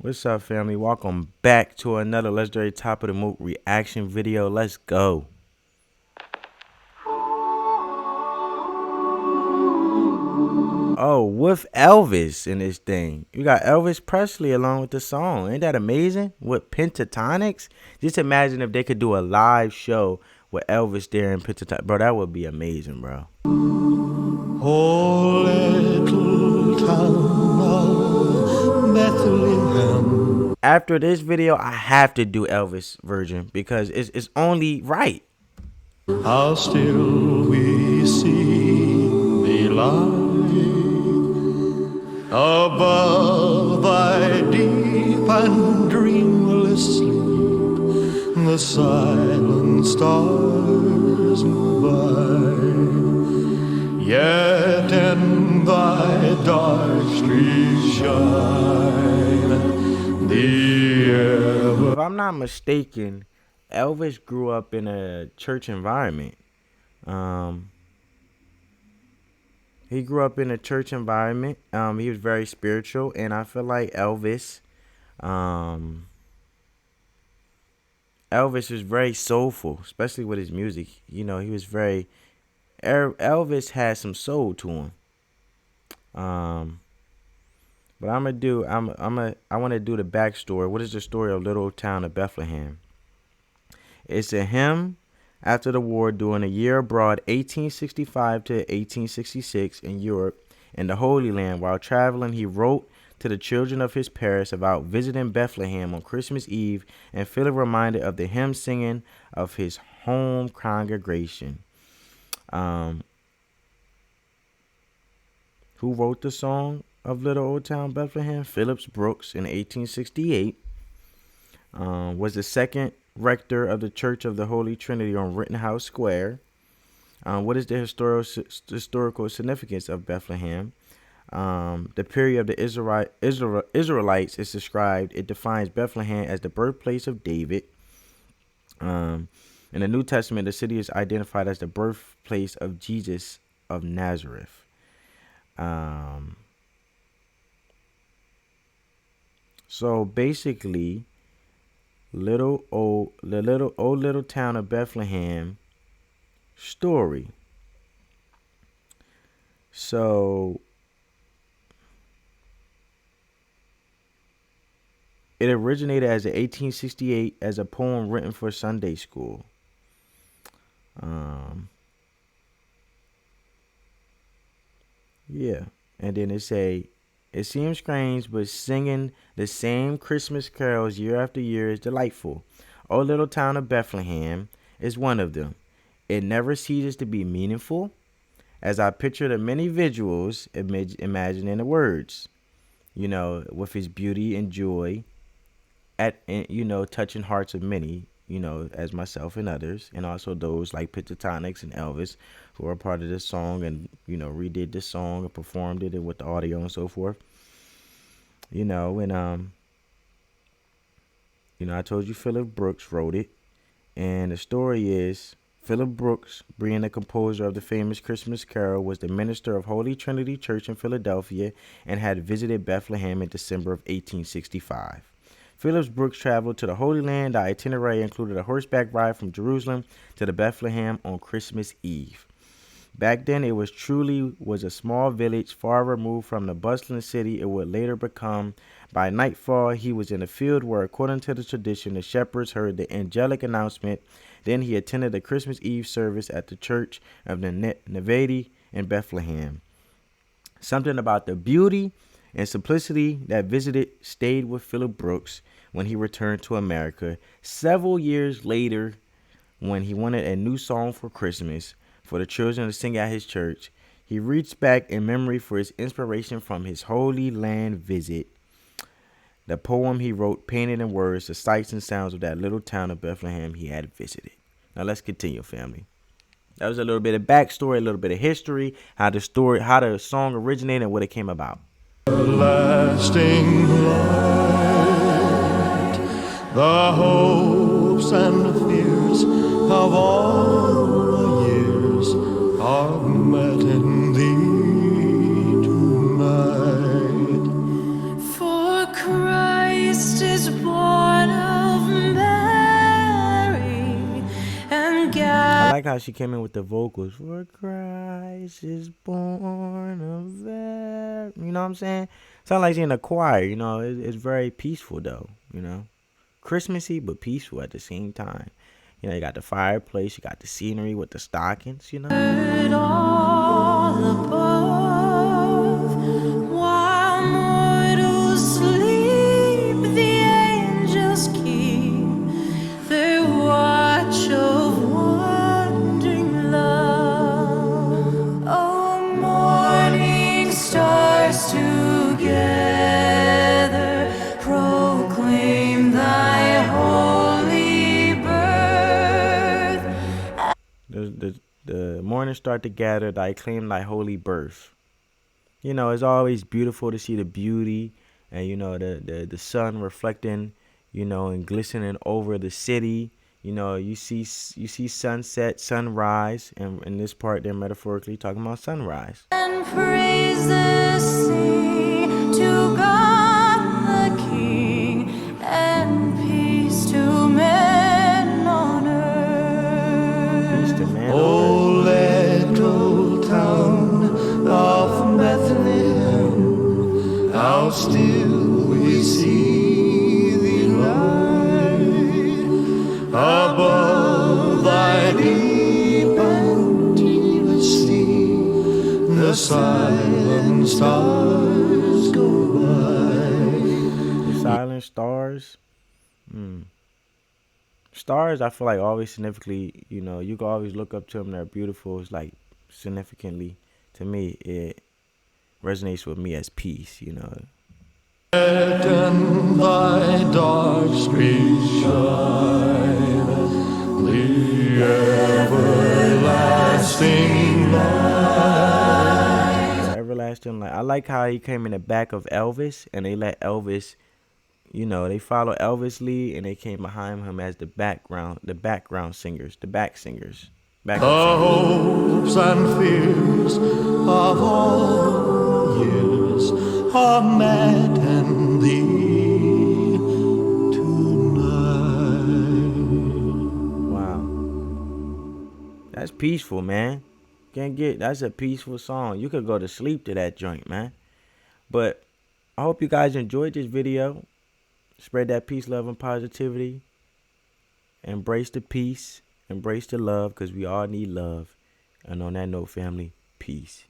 What's up, family? Welcome back to another legendary Top of the Moot reaction video. Let's go. Oh, with Elvis in this thing. You got Elvis Presley along with the song. Ain't that amazing? With Pentatonix? Just imagine if they could do a live show with Elvis there and Pentatonix. Bro, that would be amazing, bro. Oh, little town of Bethlehem. After this video, I have to do Elvis version because it's only right. How still we see the light above thy deep and dreamless sleep. The silent stars move by, yet in thy dark streets shine the ever. If I'm not mistaken, Elvis grew up in a church environment. He grew up in a church environment. He was very spiritual, and I feel like Elvis was very soulful, especially with his music. You know, he was very Elvis had some soul to him. But I want to do the backstory. What is the story of little town of Bethlehem? It's a hymn after the war during a year abroad, 1865 to 1866 in Europe and the Holy Land. While traveling, he wrote to the children of his parish about visiting Bethlehem on Christmas Eve and feeling reminded of the hymn singing of his home congregation. Who wrote the song of Little Old Town Bethlehem? Phillips Brooks in 1868. Was the second rector of the Church of the Holy Trinity on Rittenhouse Square. What is the historical significance of Bethlehem? The period of the Israelites is described. It defines Bethlehem as the birthplace of David. In the New Testament, the city is identified as the birthplace of Jesus of Nazareth. So basically, little town of Bethlehem story. So it originated as in 1868 as a poem written for Sunday school. Yeah, and then it seems strange, but singing the same Christmas carols year after year is delightful. Oh, little town of Bethlehem is one of them. It never ceases to be meaningful, as I picture the many visuals imagining the words, you know, with his beauty and joy, touching hearts of many, as myself and others, and also those like Pentatonix and Elvis, who are part of this song and, redid this song and performed it and with the audio and so forth. I told you Philip Brooks wrote it, and the story is Philip Brooks, being the composer of the famous Christmas carol, was the minister of Holy Trinity Church in Philadelphia and had visited Bethlehem in December of 1865. Phillips Brooks traveled to the Holy Land. The itinerary included a horseback ride from Jerusalem to the Bethlehem on Christmas Eve. Back then, it was a small village far removed from the bustling city it would later become. By nightfall, he was in a field where, according to the tradition, the shepherds heard the angelic announcement. Then he attended the Christmas Eve service at the Church of the Nativity in Bethlehem. Something about the beauty and simplicity that visited stayed with Philip Brooks when he returned to America. Several years later, when he wanted a new song for Christmas for the children to sing at his church, he reached back in memory for his inspiration from his Holy Land visit. The poem he wrote painted in words the sights and sounds of that little town of Bethlehem he had visited. Now let's continue, family. That was a little bit of backstory, a little bit of history, how the song originated and what it came about. Lasting light, the hopes and fears of all the years are met in thee tonight. For Christ Christ is born of Mary, and I like how she came in with the vocals. For Christ is born of Mary. You know what I'm saying? Sound like she's in a choir. You know, it's very peaceful though. You know, Christmassy but peaceful at the same time. You know, you got the fireplace, you got the scenery with the stockings. You know. all above, while mortals sleep, the angels keep their watch of wondering love. Oh, morning stars together proclaim thy holy birth. The morning start to gather, thy claim thy holy birth. You know, it's always beautiful to see the beauty and you know the sun reflecting, you know, and glistening over the city. You know, you see sunset, sunrise, and in this part they're metaphorically talking about sunrise. And praises sing to God the King, and peace to men on earth. Peace to man. O little town of Bethlehem, how still we see thee lie above thy deep and tearless sea. The silent stars go by. The silent stars. Stars, I feel like always significantly, you know, you can always look up to them. They're beautiful. It's like significantly, to me, it resonates with me as peace, you know. Let in thy dark streets shine the everlasting light. Everlasting light. I like how he came in the back of Elvis, and they let Elvis, you know, they follow Elvis lead, and they came behind him as the background singers, the back singers. The hopes and fears of all years are met in thee tonight. Wow. That's peaceful, man. That's a peaceful song. You could go to sleep to that joint, man. But I hope you guys enjoyed this video. Spread that peace, love, and positivity. Embrace the peace. Embrace the love, because we all need love. And on that note, family, peace.